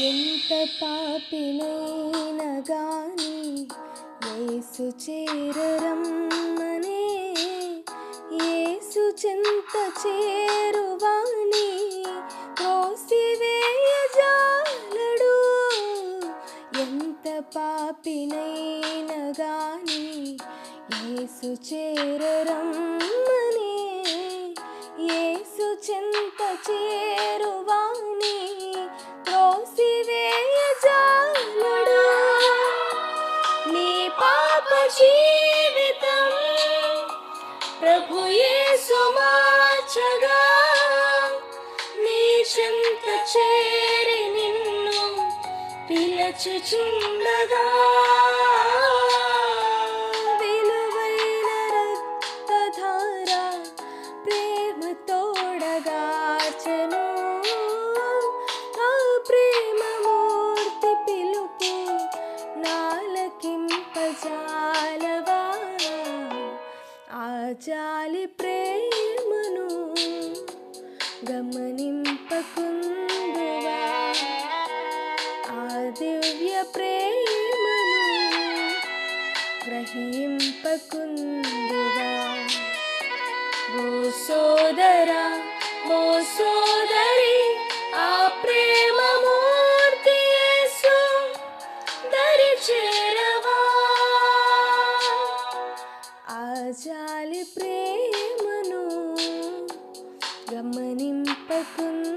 ఎంత పాపినైనా గాని యేసు చేరరమ్మనే, యేసు చెంత చేరువాని త్రోసివేయజాలడు. ఎంత పాపినైనా గాని యేసు చేరరమ్మనే, యేసు చెంత చేరువాని త్రోసివేయజాలడు. నీ పాప జీవితం ప్రభు యేసు మార్చగా, నీ చెంత చేరి నిన్ను పిలచుచుండగా, విలువైన రక్తధార ప్రేమ తోడగార్చెను. ఆ ప్రేమ మూర్తి పిలుపు నాలకింపజాలవా, ఆ జాలి ప్రేమను గమనింపకుందువా, ఆ దివ్య ప్రేమను గ్రహింపకుందువా. ఓ సోదరా, ఓ సోదరి, ఆ ప్రేమ మూర్తి యేసు దరి చేరవా, ఆ జాలి ప్రేమను గమనింపకుందువా.